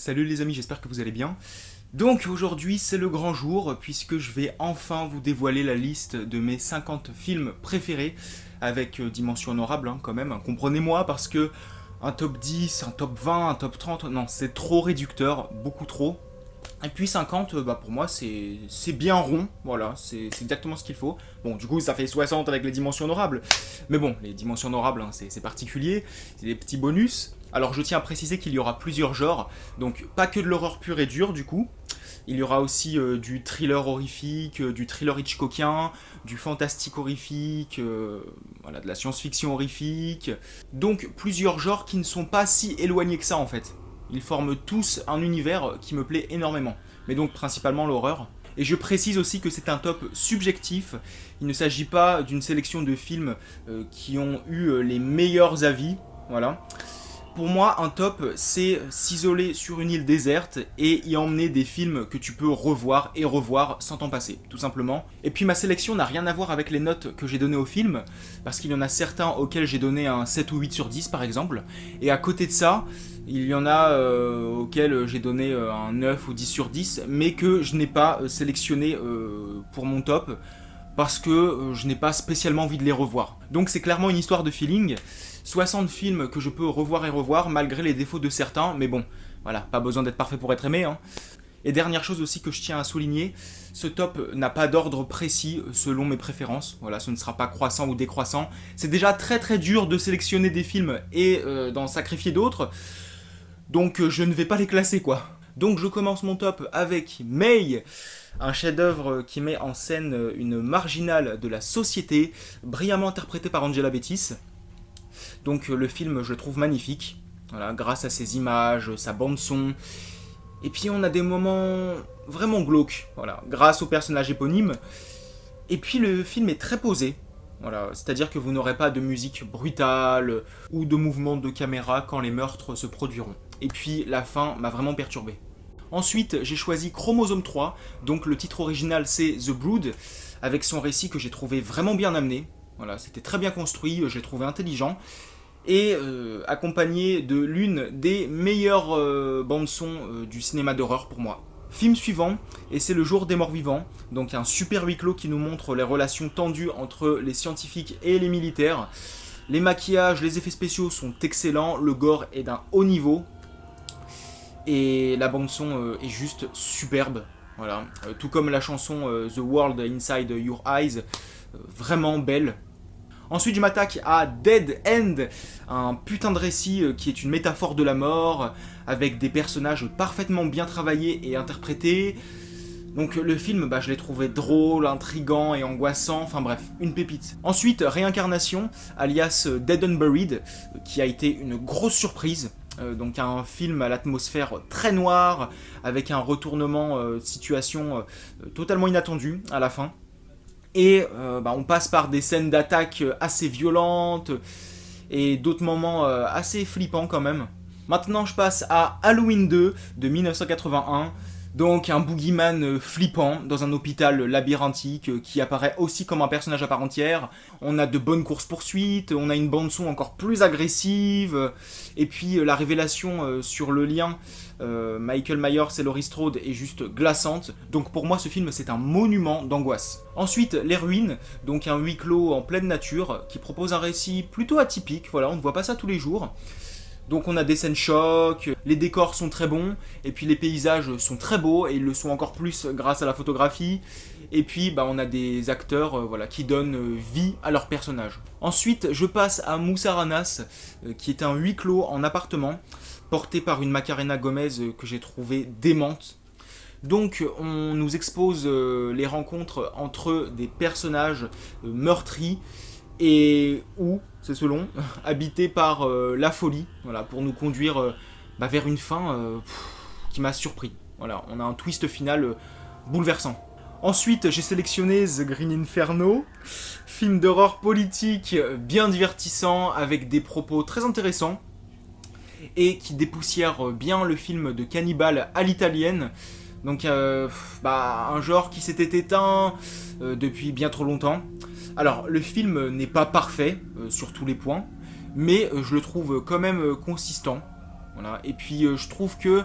Salut les amis, j'espère que vous allez bien. Donc aujourd'hui c'est le grand jour puisque je vais enfin vous dévoiler la liste de mes 50 films préférés avec dimension honorable quand même, comprenez-moi parce que un top 10, un top 20, un top 30, non c'est trop réducteur, beaucoup trop. Et puis 50, pour moi c'est bien rond, voilà, c'est exactement ce qu'il faut. Bon du coup ça fait 60 avec les dimensions honorables, mais bon les dimensions honorables c'est particulier, c'est des petits bonus. Alors je tiens à préciser qu'il y aura plusieurs genres, donc pas que de l'horreur pure et dure du coup. Il y aura aussi du thriller horrifique, du thriller hitchcockien, du fantastique horrifique, voilà, de la science-fiction horrifique. Donc plusieurs genres qui ne sont pas si éloignés que ça en fait. Ils forment tous un univers qui me plaît énormément, mais donc principalement l'horreur. Et je précise aussi que c'est un top subjectif, il ne s'agit pas d'une sélection de films qui ont eu les meilleurs avis, voilà. Pour moi, un top, c'est s'isoler sur une île déserte et y emmener des films que tu peux revoir et revoir sans t'en passer, tout simplement. Et puis ma sélection n'a rien à voir avec les notes que j'ai données au film, parce qu'il y en a certains auxquels j'ai donné un 7 ou 8 sur 10 par exemple, et à côté de ça, il y en a auxquels j'ai donné un 9 ou 10 sur 10, mais que je n'ai pas sélectionné pour mon top, parce que je n'ai pas spécialement envie de les revoir. Donc c'est clairement une histoire de feeling. 60 films que je peux revoir et revoir malgré les défauts de certains, mais bon, voilà, pas besoin d'être parfait pour être aimé. Et dernière chose aussi que je tiens à souligner, ce top n'a pas d'ordre précis selon mes préférences, voilà, ce ne sera pas croissant ou décroissant. C'est déjà très très dur de sélectionner des films et d'en sacrifier d'autres, donc je ne vais pas les classer quoi. Donc je commence mon top avec May, un chef-d'œuvre qui met en scène une marginale de la société, brillamment interprétée par Angela Bettis. Donc le film, je le trouve magnifique, voilà, grâce à ses images, sa bande-son. Et puis on a des moments vraiment glauques, voilà, grâce au personnage éponyme. Et puis le film est très posé, voilà, c'est-à-dire que vous n'aurez pas de musique brutale ou de mouvements de caméra quand les meurtres se produiront. Et puis la fin m'a vraiment perturbé. Ensuite, j'ai choisi Chromosome 3, donc le titre original c'est The Brood, avec son récit que j'ai trouvé vraiment bien amené. Voilà, c'était très bien construit, je l'ai trouvé intelligent. Et accompagné de l'une des meilleures bandes-son du cinéma d'horreur pour moi. Film suivant, et c'est Le Jour des Morts Vivants, donc un super huis clos qui nous montre les relations tendues entre les scientifiques et les militaires. Les maquillages, les effets spéciaux sont excellents, le gore est d'un haut niveau, et la bande-son est juste superbe. Voilà. Tout comme la chanson The World Inside Your Eyes, vraiment belle. Ensuite, je m'attaque à Dead End, un putain de récit qui est une métaphore de la mort, avec des personnages parfaitement bien travaillés et interprétés. Donc le film, je l'ai trouvé drôle, intriguant et angoissant, enfin bref, une pépite. Ensuite, Réincarnation, alias Dead and Buried, qui a été une grosse surprise. Donc un film à l'atmosphère très noire, avec un retournement de situation totalement inattendu à la fin. Et on passe par des scènes d'attaque assez violentes et d'autres moments assez flippants quand même. Maintenant je passe à Halloween 2 de 1981. Donc un boogeyman flippant dans un hôpital labyrinthique qui apparaît aussi comme un personnage à part entière. On a de bonnes courses-poursuites, on a une bande-son encore plus agressive, et puis la révélation sur le lien Michael Myers et Laurie Strode est juste glaçante. Donc pour moi ce film c'est un monument d'angoisse. Ensuite Les Ruines, donc un huis clos en pleine nature qui propose un récit plutôt atypique, voilà, on ne voit pas ça tous les jours. Donc on a des scènes chocs, les décors sont très bons, et puis les paysages sont très beaux, et ils le sont encore plus grâce à la photographie. Et puis on a des acteurs qui donnent vie à leurs personnages. Ensuite je passe à Musaranas, qui est un huis clos en appartement, porté par une Macarena Gomez que j'ai trouvée démente. Donc on nous expose les rencontres entre des personnages meurtris, et où, c'est selon, habité par la folie, voilà, pour nous conduire vers une fin qui m'a surpris. Voilà, on a un twist final bouleversant. Ensuite, j'ai sélectionné The Green Inferno, film d'horreur politique bien divertissant, avec des propos très intéressants, et qui dépoussière bien le film de cannibale à l'italienne. Donc un genre qui s'était éteint depuis bien trop longtemps. Alors, le film n'est pas parfait sur tous les points, mais je le trouve quand même consistant. Voilà. Et puis, je trouve que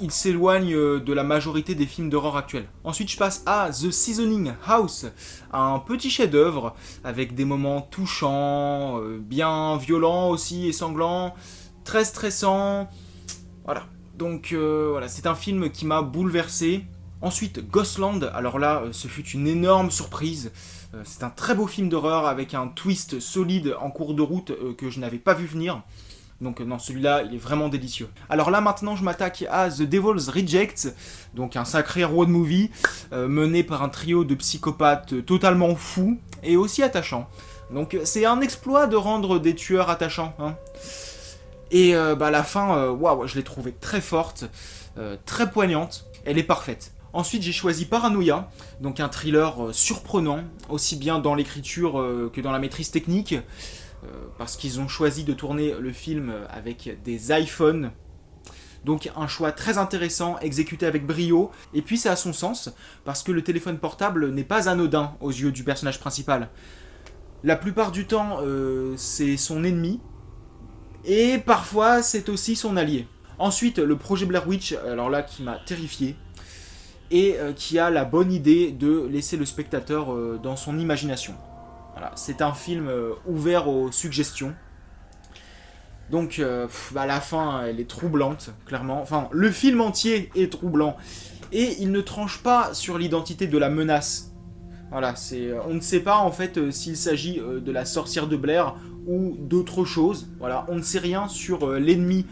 il s'éloigne de la majorité des films d'horreur actuels. Ensuite, je passe à The Seasoning House, un petit chef-d'œuvre avec des moments touchants, bien violents aussi et sanglants, très stressants. Voilà. Donc voilà, c'est un film qui m'a bouleversé. Ensuite, Ghostland, alors là, ce fut une énorme surprise. C'est un très beau film d'horreur avec un twist solide en cours de route que je n'avais pas vu venir. Donc non, celui-là, il est vraiment délicieux. Alors là, maintenant, je m'attaque à The Devil's Rejects, donc un sacré road movie, mené par un trio de psychopathes totalement fous et aussi attachants. Donc c'est un exploit de rendre des tueurs attachants. Hein. Et la fin, waouh, je l'ai trouvée très forte, très poignante, elle est parfaite. Ensuite, j'ai choisi Paranoia, donc un thriller surprenant, aussi bien dans l'écriture que dans la maîtrise technique, parce qu'ils ont choisi de tourner le film avec des iPhones. Donc un choix très intéressant, exécuté avec brio, et puis ça a son sens, parce que le téléphone portable n'est pas anodin aux yeux du personnage principal. La plupart du temps, c'est son ennemi, et parfois c'est aussi son allié. Ensuite, le projet Blair Witch, alors là, qui m'a terrifié, et qui a la bonne idée de laisser le spectateur dans son imagination. Voilà, c'est un film ouvert aux suggestions. Donc, la fin, elle est troublante, clairement. Enfin, le film entier est troublant. Et il ne tranche pas sur l'identité de la menace. Voilà, on ne sait pas, en fait, s'il s'agit de la sorcière de Blair ou d'autre chose. Voilà, on ne sait rien sur l'ennemi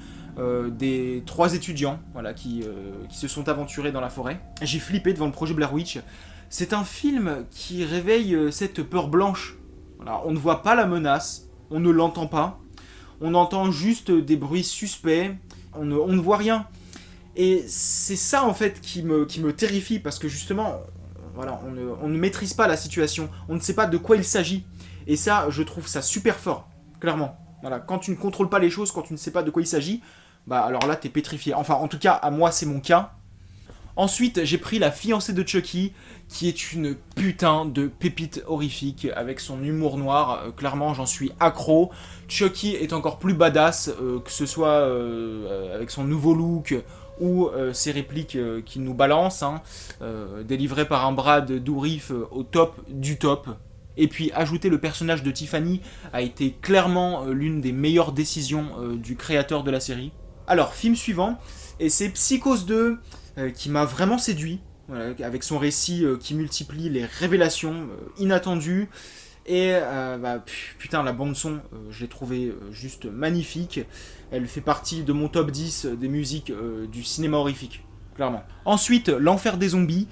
des 3 étudiants voilà, qui se sont aventurés dans la forêt. J'ai flippé devant le projet Blair Witch. C'est un film qui réveille cette peur blanche. Voilà, on ne voit pas la menace, on ne l'entend pas, on entend juste des bruits suspects, on ne voit rien. Et c'est ça en fait qui me terrifie, parce que justement, voilà, on ne maîtrise pas la situation, on ne sait pas de quoi il s'agit. Et ça, je trouve ça super fort, clairement. Voilà, quand tu ne contrôles pas les choses, quand tu ne sais pas de quoi il s'agit, alors là, t'es pétrifié. Enfin, en tout cas, à moi, c'est mon cas. Ensuite, j'ai pris La fiancée de Chucky, qui est une putain de pépite horrifique, avec son humour noir. Clairement, j'en suis accro. Chucky est encore plus badass, que ce soit avec son nouveau look ou ses répliques qu'il nous balance, hein, délivrées par un Brad Dourif au top du top. Et puis ajouter le personnage de Tiffany a été clairement l'une des meilleures décisions du créateur de la série. Alors, film suivant, et c'est Psychose 2 qui m'a vraiment séduit, voilà, avec son récit qui multiplie les révélations inattendues. Et putain, la bande-son, je l'ai trouvée juste magnifique. Elle fait partie de mon top 10 des musiques du cinéma horrifique, clairement. Ensuite, L'Enfer des zombies,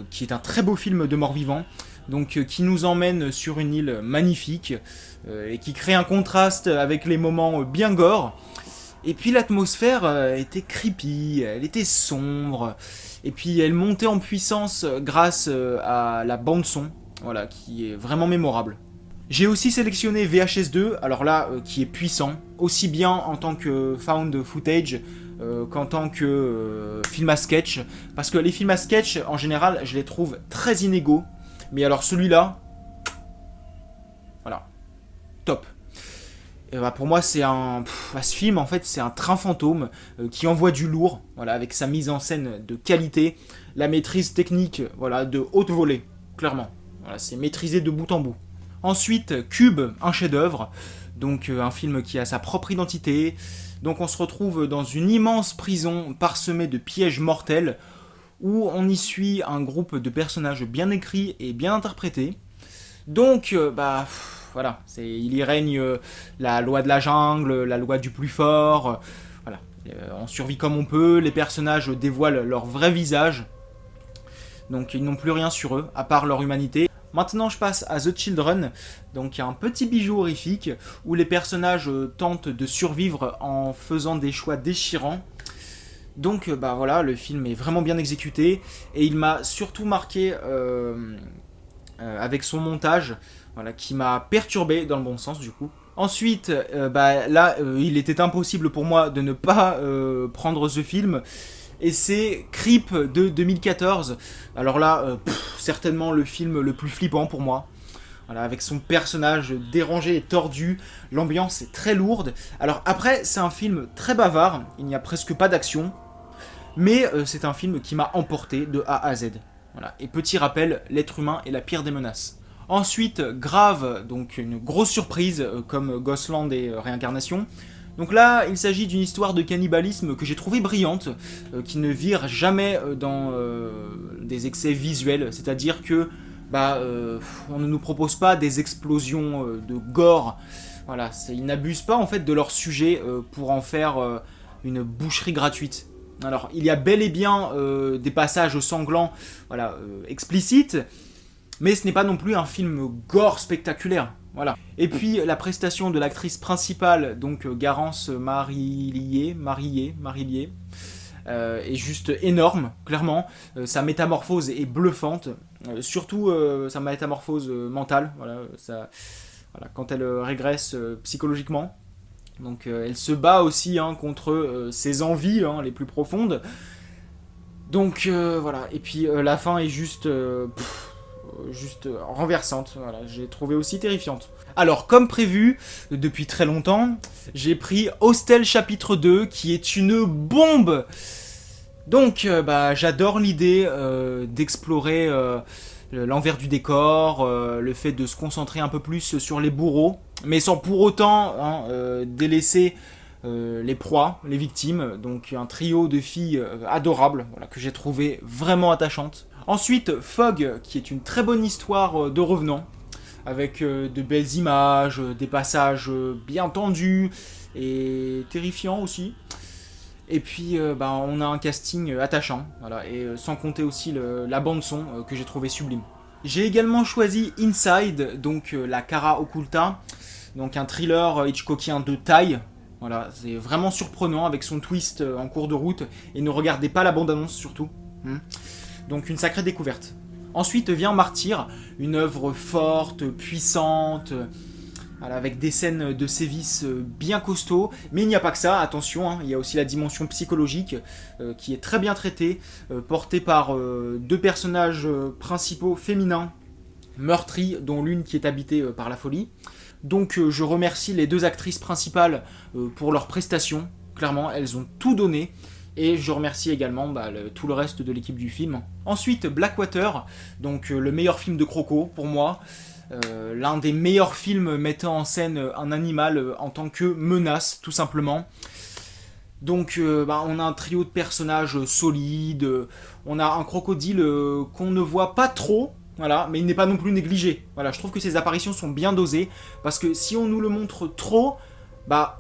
qui est un très beau film de mort-vivant, donc qui nous emmène sur une île magnifique et qui crée un contraste avec les moments bien gore. Et puis l'atmosphère était creepy, elle était sombre, et puis elle montait en puissance grâce à la bande-son, voilà, qui est vraiment mémorable. J'ai aussi sélectionné VHS 2, alors là, qui est puissant, aussi bien en tant que found footage qu'en tant que film à sketch, parce que les films à sketch, en général, je les trouve très inégaux, mais alors celui-là, voilà, top. Pour moi, ce film, en fait, c'est un train fantôme qui envoie du lourd, voilà, avec sa mise en scène de qualité, la maîtrise technique, voilà, de haute volée, clairement. Voilà, c'est maîtrisé de bout en bout. Ensuite, Cube, un chef-d'œuvre, donc un film qui a sa propre identité. Donc on se retrouve dans une immense prison parsemée de pièges mortels, où on y suit un groupe de personnages bien écrits et bien interprétés. Donc, voilà, il y règne la loi de la jungle, la loi du plus fort. Voilà, on survit comme on peut. Les personnages dévoilent leur vrai visage. Donc ils n'ont plus rien sur eux, à part leur humanité. Maintenant, je passe à The Children, donc un petit bijou horrifique, où les personnages tentent de survivre en faisant des choix déchirants. Donc voilà, le film est vraiment bien exécuté, et il m'a surtout marqué avec son montage, voilà, qui m'a perturbé dans le bon sens du coup. Ensuite, il était impossible pour moi de ne pas prendre ce film, et c'est Creep de 2014. Alors là, certainement le film le plus flippant pour moi. Voilà, avec son personnage dérangé et tordu, l'ambiance est très lourde. Alors après, c'est un film très bavard, il n'y a presque pas d'action, Mais c'est un film qui m'a emporté de A à Z. Voilà. Et petit rappel, l'être humain est la pire des menaces. Ensuite, Grave, donc une grosse surprise comme Ghostland et Réincarnation. Donc là, il s'agit d'une histoire de cannibalisme que j'ai trouvée brillante, qui ne vire jamais dans des excès visuels, c'est-à-dire que on ne nous propose pas des explosions de gore. Voilà, ils n'abusent pas en fait de leur sujet pour en faire une boucherie gratuite. Alors, il y a bel et bien des passages sanglants, voilà, explicites, mais ce n'est pas non plus un film gore spectaculaire. Voilà. Et puis la prestation de l'actrice principale, donc Garance Marillier, est juste énorme, clairement. Sa métamorphose est bluffante, surtout sa métamorphose mentale, voilà, quand elle régresse psychologiquement. Donc elle se bat aussi contre ses envies les plus profondes. Donc voilà, et puis la fin est juste renversante, voilà, j'ai trouvé aussi terrifiante. Alors, comme prévu, depuis très longtemps, j'ai pris Hostel chapitre 2, qui est une bombe. Donc, j'adore l'idée d'explorer l'envers du décor, le fait de se concentrer un peu plus sur les bourreaux, mais sans pour autant délaisser les proies, les victimes. Donc, un trio de filles adorables, voilà, que j'ai trouvé vraiment attachantes. Ensuite, Fog, qui est une très bonne histoire de revenants, avec de belles images, des passages bien tendus et terrifiants aussi. Et puis, on a un casting attachant, voilà, et sans compter aussi la bande-son que j'ai trouvé sublime. J'ai également choisi Inside, donc la Cara Occulta, donc un thriller hitchcockien de taille. Voilà, c'est vraiment surprenant avec son twist en cours de route, et ne regardez pas la bande-annonce surtout. Donc une sacrée découverte. Ensuite vient Martyr, une œuvre forte, puissante, voilà, avec des scènes de sévices bien costauds. Mais il n'y a pas que ça, attention, il y a aussi la dimension psychologique qui est très bien traitée, portée par deux personnages principaux féminins, meurtris, dont l'une qui est habitée par la folie. Donc je remercie les deux actrices principales pour leurs prestations. Clairement, elles ont tout donné. Et je remercie également tout le reste de l'équipe du film. Ensuite, Blackwater, donc le meilleur film de Croco pour moi. L'un des meilleurs films mettant en scène un animal en tant que menace, tout simplement. Donc on a un trio de personnages solides. On a un crocodile qu'on ne voit pas trop. Voilà, mais il n'est pas non plus négligé. Voilà, je trouve que ses apparitions sont bien dosées. Parce que si on nous le montre trop,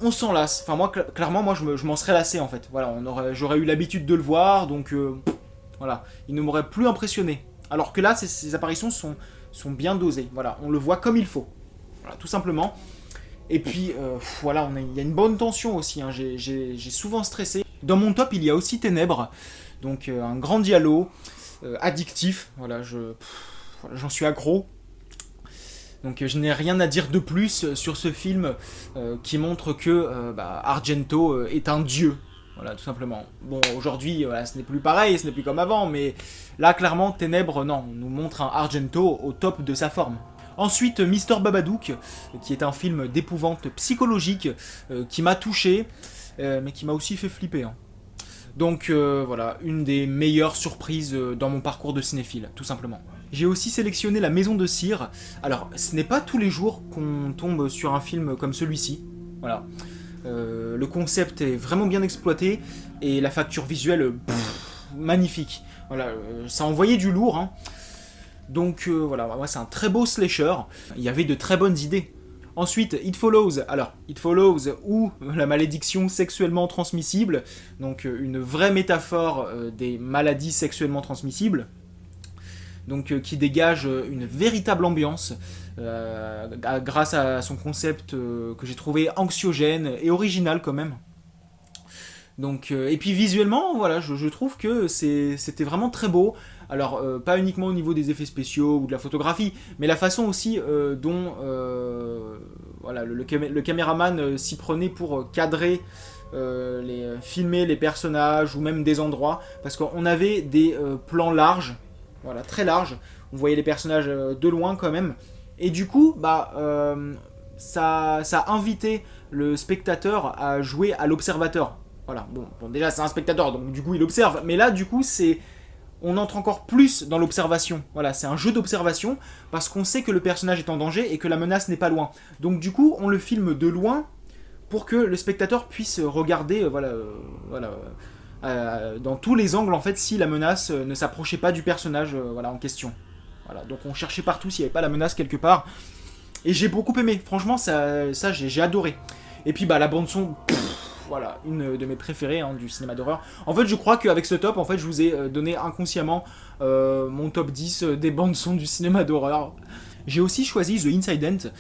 on s'en lasse. Enfin, moi, clairement, je m'en serais lassé, en fait. Voilà, j'aurais eu l'habitude de le voir, donc voilà, il ne m'aurait plus impressionné. Alors que là, ces apparitions sont bien dosées. Voilà, on le voit comme il faut. Voilà, tout simplement. Et puis, voilà, il y a une bonne tension aussi. J'ai souvent stressé. Dans mon top, il y a aussi Ténèbres. Donc, un grand dialogue, addictif. Voilà, j'en suis accro. Donc je n'ai rien à dire de plus sur ce film qui montre que Argento est un dieu. Voilà, tout simplement. Bon, aujourd'hui, voilà, ce n'est plus pareil, ce n'est plus comme avant, mais là, clairement, Ténèbres, non, on nous montre un Argento au top de sa forme. Ensuite, Mr. Babadook, qui est un film d'épouvante psychologique qui m'a touché, mais qui m'a aussi fait flipper. Donc voilà, une des meilleures surprises dans mon parcours de cinéphile, tout simplement. J'ai aussi sélectionné La Maison de Cire. Alors, ce n'est pas tous les jours qu'on tombe sur un film comme celui-ci. Voilà. Le concept est vraiment bien exploité et la facture visuelle, magnifique. Voilà, ça envoyait du lourd. Donc voilà, moi c'est un très beau slasher. Il y avait de très bonnes idées. Ensuite, It Follows. Alors, It Follows ou la malédiction sexuellement transmissible. Donc une vraie métaphore des maladies sexuellement transmissibles. Donc qui dégage une véritable ambiance grâce à son concept que j'ai trouvé anxiogène et original quand même. Donc, et puis visuellement, voilà, je trouve que c'était vraiment très beau. Alors, pas uniquement au niveau des effets spéciaux ou de la photographie, mais la façon aussi dont voilà, le caméraman s'y prenait pour cadrer, filmer les personnages ou même des endroits, parce qu'on avait des plans larges, voilà, très larges, on voyait les personnages de loin quand même, et du coup, ça invitait le spectateur à jouer à l'observateur. Voilà, bon, déjà c'est un spectateur, donc du coup il observe, mais là du coup on entre encore plus dans l'observation. Voilà, c'est un jeu d'observation, parce qu'on sait que le personnage est en danger et que la menace n'est pas loin. Donc du coup, on le filme de loin pour que le spectateur puisse regarder, dans tous les angles en fait, si la menace ne s'approchait pas du personnage en question. Voilà, donc on cherchait partout s'il n'y avait pas la menace quelque part. Et j'ai beaucoup aimé, franchement, ça j'ai adoré. Et puis la bande son, voilà, une de mes préférées du cinéma d'horreur. En fait, je crois qu'avec ce top, en fait, je vous ai donné inconsciemment mon top 10 des bandes son du cinéma d'horreur. J'ai aussi choisi The Incident,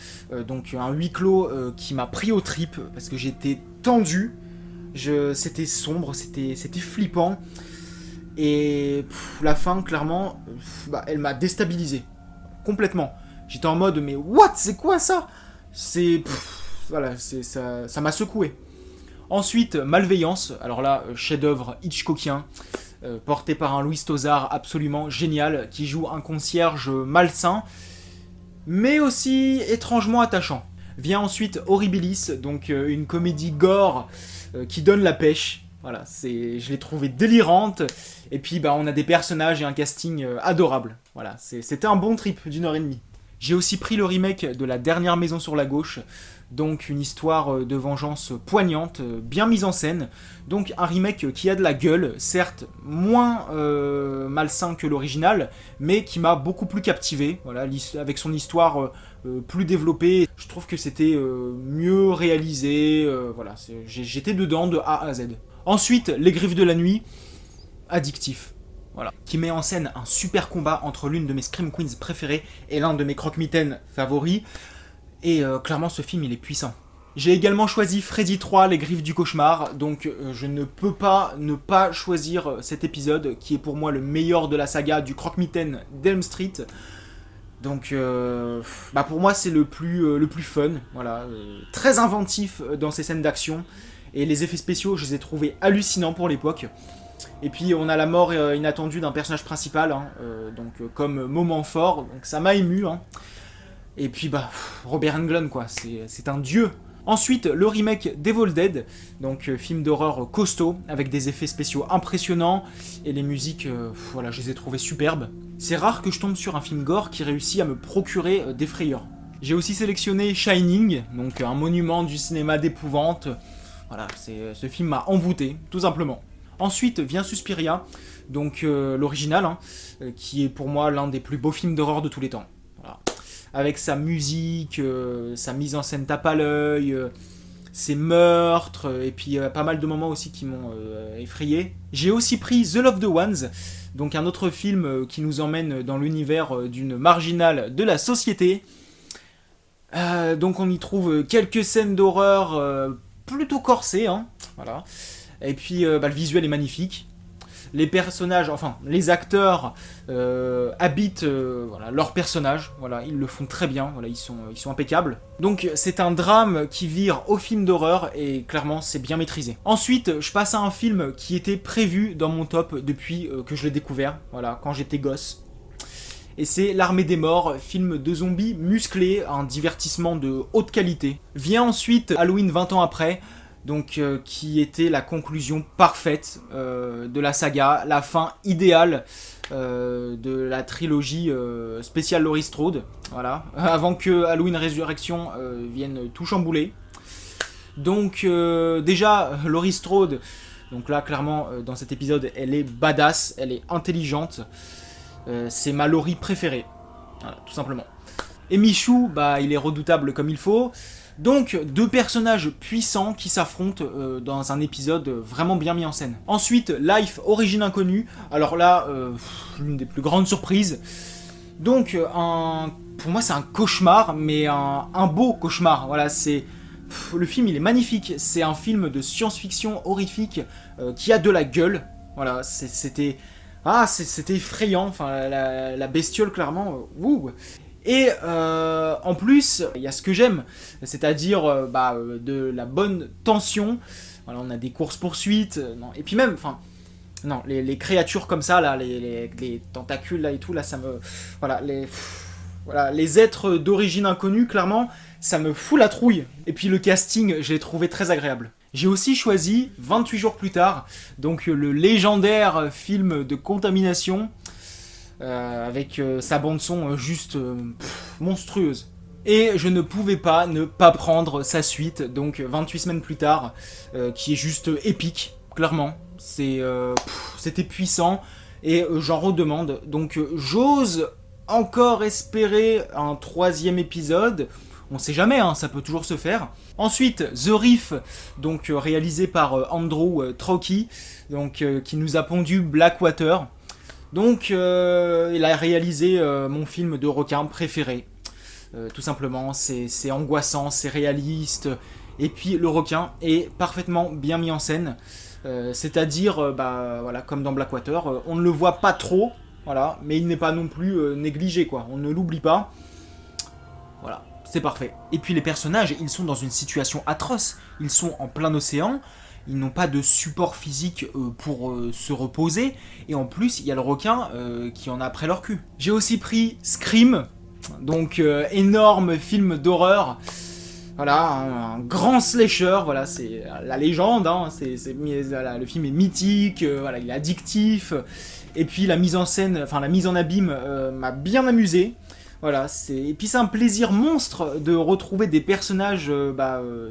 donc un huis clos qui m'a pris aux tripes parce que j'étais tendu. C'était sombre, c'était flippant. Et la fin, clairement, elle m'a déstabilisé complètement. J'étais en mode, mais what, c'est quoi ça? Ça m'a secoué. Ensuite, Malveillance, alors là, chef-d'œuvre hitchcockien, porté par un Louis Tozar absolument génial, qui joue un concierge malsain, mais aussi étrangement attachant. Vient ensuite Horribilis, donc une comédie gore qui donne la pêche. Voilà, je l'ai trouvée délirante, et puis on a des personnages et un casting adorable. Voilà, c'était un bon trip d'1h30. J'ai aussi pris le remake de La Dernière Maison sur la Gauche, donc une histoire de vengeance poignante, bien mise en scène. Donc un remake qui a de la gueule, certes moins malsain que l'original, mais qui m'a beaucoup plus captivé, voilà, avec son histoire plus développée. Je trouve que c'était mieux réalisé, voilà, j'étais dedans de A à Z. Ensuite, Les Griffes de la Nuit, addictif. Voilà. Qui met en scène un super combat entre l'une de mes Scream Queens préférées et l'un de mes croque-mitaines favoris. Et clairement, ce film, il est puissant. J'ai également choisi Freddy 3, Les Griffes du Cauchemar, donc je ne peux pas ne pas choisir cet épisode, qui est pour moi le meilleur de la saga du croque-mitaine d'Elm Street. Donc, pour moi, c'est le plus fun, voilà, très inventif dans ses scènes d'action, et les effets spéciaux, je les ai trouvés hallucinants pour l'époque. Et puis on a la mort inattendue d'un personnage principal, comme moment fort, donc ça m'a ému. Et puis Robert Englund, quoi, c'est un dieu. Ensuite, le remake d'Evil Dead, donc film d'horreur costaud, avec des effets spéciaux impressionnants, et les musiques, je les ai trouvées superbes. C'est rare que je tombe sur un film gore qui réussit à me procurer des frayeurs. J'ai aussi sélectionné Shining, donc un monument du cinéma d'épouvante. Voilà, ce film m'a envoûté, tout simplement. Ensuite vient Suspiria, donc l'original, qui est pour moi l'un des plus beaux films d'horreur de tous les temps. Voilà. Avec sa musique, sa mise en scène tape à l'œil, ses meurtres, et puis pas mal de moments aussi qui m'ont effrayé. J'ai aussi pris The Loved Ones, donc un autre film qui nous emmène dans l'univers d'une marginale de la société. Donc on y trouve quelques scènes d'horreur plutôt corsées, voilà. Et puis le visuel est magnifique. Les personnages, enfin les acteurs habitent leurs personnages. Voilà, ils le font très bien. Voilà, ils sont impeccables. Donc c'est un drame qui vire au film d'horreur et clairement c'est bien maîtrisé. Ensuite, je passe à un film qui était prévu dans mon top depuis que je l'ai découvert. Voilà, quand j'étais gosse. Et c'est L'Armée des Morts, film de zombies musclé, un divertissement de haute qualité. Vient ensuite Halloween 20 ans après. Donc qui était la conclusion parfaite de la saga, la fin idéale de la trilogie spéciale Laurie Strode, voilà, avant que Halloween Résurrection vienne tout chambouler. Donc déjà Laurie Strode, donc là clairement dans cet épisode elle est badass, elle est intelligente, c'est ma Laurie préférée, voilà, tout simplement. Et Michou, il est redoutable comme il faut. Donc, deux personnages puissants qui s'affrontent dans un épisode vraiment bien mis en scène. Ensuite, Life, Origine Inconnue. Alors là, l'une des plus grandes surprises. Donc, pour moi, c'est un cauchemar, mais un beau cauchemar. Voilà, le film, il est magnifique. C'est un film de science-fiction horrifique qui a de la gueule. Voilà, c'était effrayant. Enfin, la bestiole, clairement. Wouh. Et en plus, il y a ce que j'aime, c'est-à-dire de la bonne tension. Voilà, on a des courses-poursuites, et puis même, les créatures comme ça, là, les tentacules là et tout, là, ça me, les êtres d'origine inconnue, clairement, ça me fout la trouille. Et puis le casting, je l'ai trouvé très agréable. J'ai aussi choisi 28 jours plus tard, donc le légendaire film de contamination, avec sa bande-son juste monstrueuse. Et je ne pouvais pas ne pas prendre sa suite, donc 28 semaines plus tard, qui est juste épique, clairement. C'était puissant, et j'en redemande. Donc j'ose encore espérer un 3e épisode. On sait jamais, hein, ça peut toujours se faire. Ensuite, The Reef, donc réalisé par Andrew Trauki, donc qui nous a pondu Blackwater. Donc il a réalisé mon film de requin préféré. Tout simplement, c'est angoissant, c'est réaliste, et puis le requin est parfaitement bien mis en scène. C'est-à-dire, voilà, comme dans Blackwater, on ne le voit pas trop, voilà, mais il n'est pas non plus négligé, quoi. On ne l'oublie pas. Voilà, c'est parfait. Et puis les personnages, ils sont dans une situation atroce. Ils sont en plein océan, ils n'ont pas de support physique pour se reposer, et en plus, il y a le requin qui en a après leur cul. J'ai aussi pris Scream, donc énorme film d'horreur. Voilà, un grand slasher, voilà, c'est la légende, hein, voilà, le film est mythique, voilà, il est addictif, et puis la mise en scène, enfin la mise en abîme m'a bien amusé. Voilà, et puis c'est un plaisir monstre de retrouver des personnages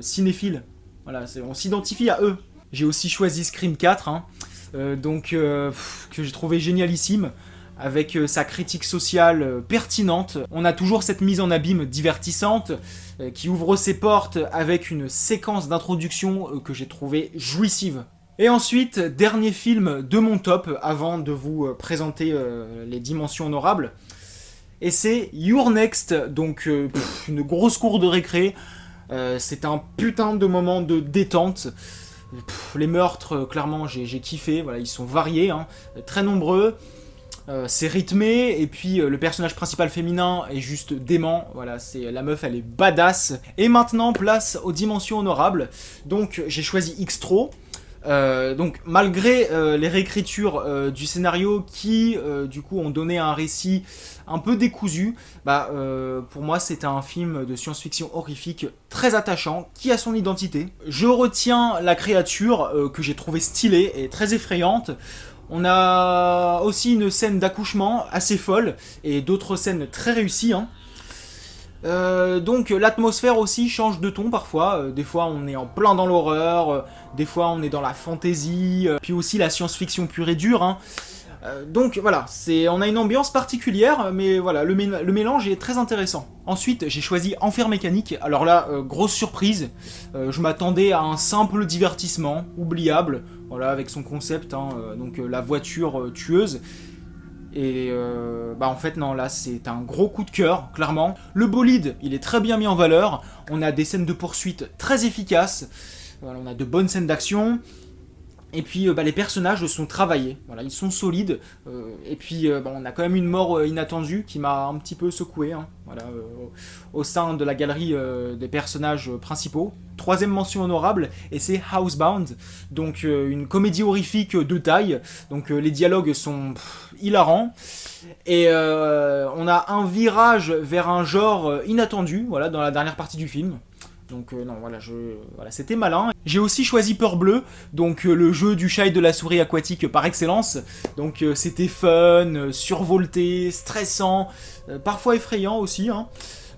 cinéphiles. Voilà, on s'identifie à eux. J'ai aussi choisi Scream 4, hein, que j'ai trouvé génialissime, avec sa critique sociale pertinente. On a toujours cette mise en abîme divertissante, qui ouvre ses portes avec une séquence d'introduction que j'ai trouvée jouissive. Et ensuite, dernier film de mon top, avant de vous présenter les dimensions honorables, et c'est You're Next, donc une grosse cour de récré. C'est un putain de moment de détente. Les meurtres, clairement, j'ai kiffé, voilà, ils sont variés, hein, très nombreux. C'est rythmé, et puis le personnage principal féminin est juste dément, voilà, la meuf, elle est badass. Et maintenant, place aux dimensions honorables. Donc j'ai choisi Xtro. Donc malgré les réécritures du scénario qui du coup ont donné un récit un peu décousu, pour moi c'est un film de science-fiction horrifique très attachant, qui a son identité. Je retiens la créature que j'ai trouvée stylée et très effrayante. On a aussi une scène d'accouchement assez folle, et d'autres scènes très réussies, hein. Donc l'atmosphère aussi change de ton parfois, des fois on est en plein dans l'horreur, des fois on est dans la fantasy, puis aussi la science-fiction pure et dure, hein. Donc voilà, on a une ambiance particulière, mais voilà, le mélange est très intéressant. Ensuite, j'ai choisi Enfer Mécanique. Alors là, grosse surprise, je m'attendais à un simple divertissement, oubliable, voilà, avec son concept, hein, donc la voiture tueuse. Et en fait non, là c'est un gros coup de cœur, clairement. Le bolide, il est très bien mis en valeur, on a des scènes de poursuite très efficaces, voilà, on a de bonnes scènes d'action, et puis les personnages sont travaillés, voilà, ils sont solides, et puis on a quand même une mort inattendue qui m'a un petit peu secoué, hein, voilà, au sein de la galerie des personnages principaux. 3e mention honorable, et c'est Housebound, donc une comédie horrifique de taille, donc les dialogues sont hilarants, et on a un virage vers un genre inattendu, voilà, dans la dernière partie du film. Donc non, voilà, c'était malin. J'ai aussi choisi Peur Bleue, donc le jeu du chat et de la souris aquatique par excellence. Donc c'était fun, survolté, stressant, parfois effrayant aussi, hein.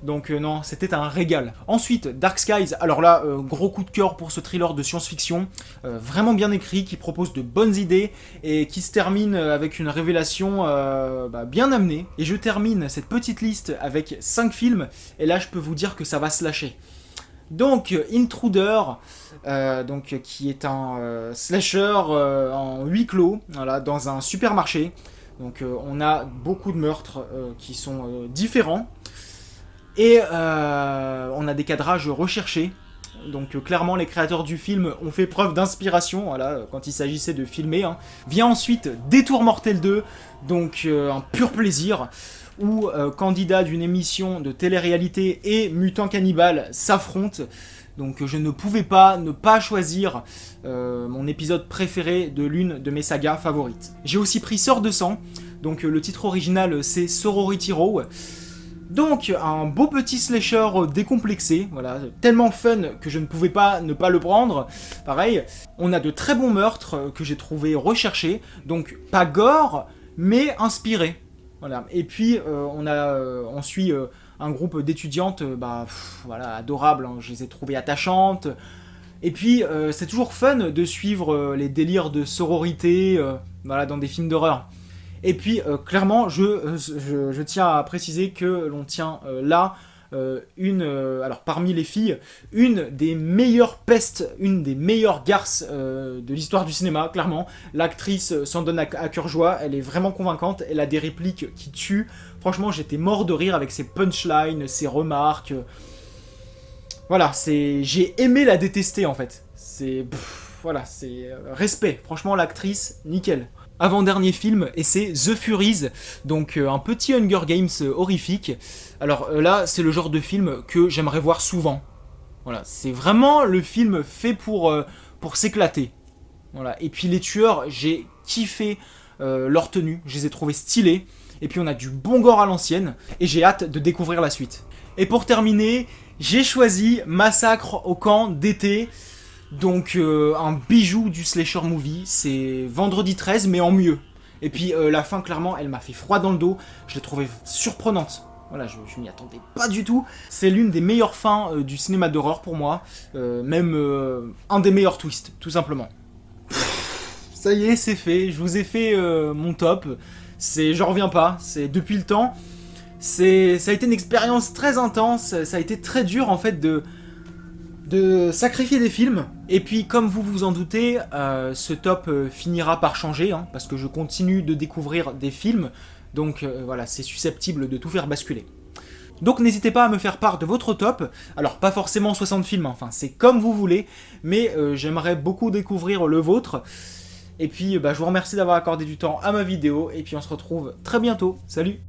Donc non, c'était un régal. Ensuite, Dark Skies, alors là, gros coup de cœur pour ce thriller de science-fiction, vraiment bien écrit, qui propose de bonnes idées, et qui se termine avec une révélation bien amenée. Et je termine cette petite liste avec 5 films, et là je peux vous dire que ça va se lâcher. Donc Intruder, qui est un slasher en huis clos, voilà, dans un supermarché. Donc on a beaucoup de meurtres qui sont différents, et on a des cadrages recherchés. Donc clairement les créateurs du film ont fait preuve d'inspiration, voilà, quand il s'agissait de filmer, hein. Vient ensuite Détour Mortel 2, donc un pur plaisir, où candidats d'une émission de télé-réalité et mutants cannibales s'affrontent. Donc je ne pouvais pas ne pas choisir mon épisode préféré de l'une de mes sagas favorites. J'ai aussi pris Sœurs de sang, donc le titre original c'est Sorority Row. Donc, un beau petit slasher décomplexé, voilà, tellement fun que je ne pouvais pas ne pas le prendre. Pareil, on a de très bons meurtres que j'ai trouvé recherchés, donc pas gore, mais inspirés. Voilà. Et puis, on suit un groupe d'étudiantes, voilà, adorables, hein, je les ai trouvées attachantes. Et puis, c'est toujours fun de suivre les délires de sororité, voilà, dans des films d'horreur. Et puis, clairement, je tiens à préciser que l'on tient là alors parmi les filles, une des meilleures pestes, une des meilleures garces de l'histoire du cinéma, clairement. L'actrice s'en donne à cœur joie, elle est vraiment convaincante, elle a des répliques qui tuent. Franchement, j'étais mort de rire avec ses punchlines, ses remarques. Voilà, j'ai aimé la détester en fait. Voilà, c'est respect. Franchement, l'actrice, nickel. Avant-dernier film, et c'est The Furies, donc un petit Hunger Games horrifique. Alors là, c'est le genre de film que j'aimerais voir souvent. Voilà, c'est vraiment le film fait pour s'éclater. Voilà. Et puis les tueurs, j'ai kiffé leur tenue, je les ai trouvés stylés. Et puis on a du bon gore à l'ancienne, et j'ai hâte de découvrir la suite. Et pour terminer, j'ai choisi Massacre au camp d'été. Donc un bijou du slasher movie, c'est Vendredi 13 mais en mieux. Et puis la fin clairement elle m'a fait froid dans le dos, je l'ai trouvée surprenante. Voilà, je m'y attendais pas du tout. C'est l'une des meilleures fins du cinéma d'horreur pour moi, même un des meilleurs twists, tout simplement. Ça y est, c'est fait, je vous ai fait mon top. J'en reviens pas, c'est depuis le temps. Ça a été une expérience très intense, ça a été très dur en fait de sacrifier des films. Et puis comme vous vous en doutez, ce top finira par changer, hein, parce que je continue de découvrir des films, donc voilà, c'est susceptible de tout faire basculer. Donc n'hésitez pas à me faire part de votre top, alors pas forcément 60 films, hein, enfin c'est comme vous voulez, mais j'aimerais beaucoup découvrir le vôtre. Et puis je vous remercie d'avoir accordé du temps à ma vidéo, et puis on se retrouve très bientôt, salut.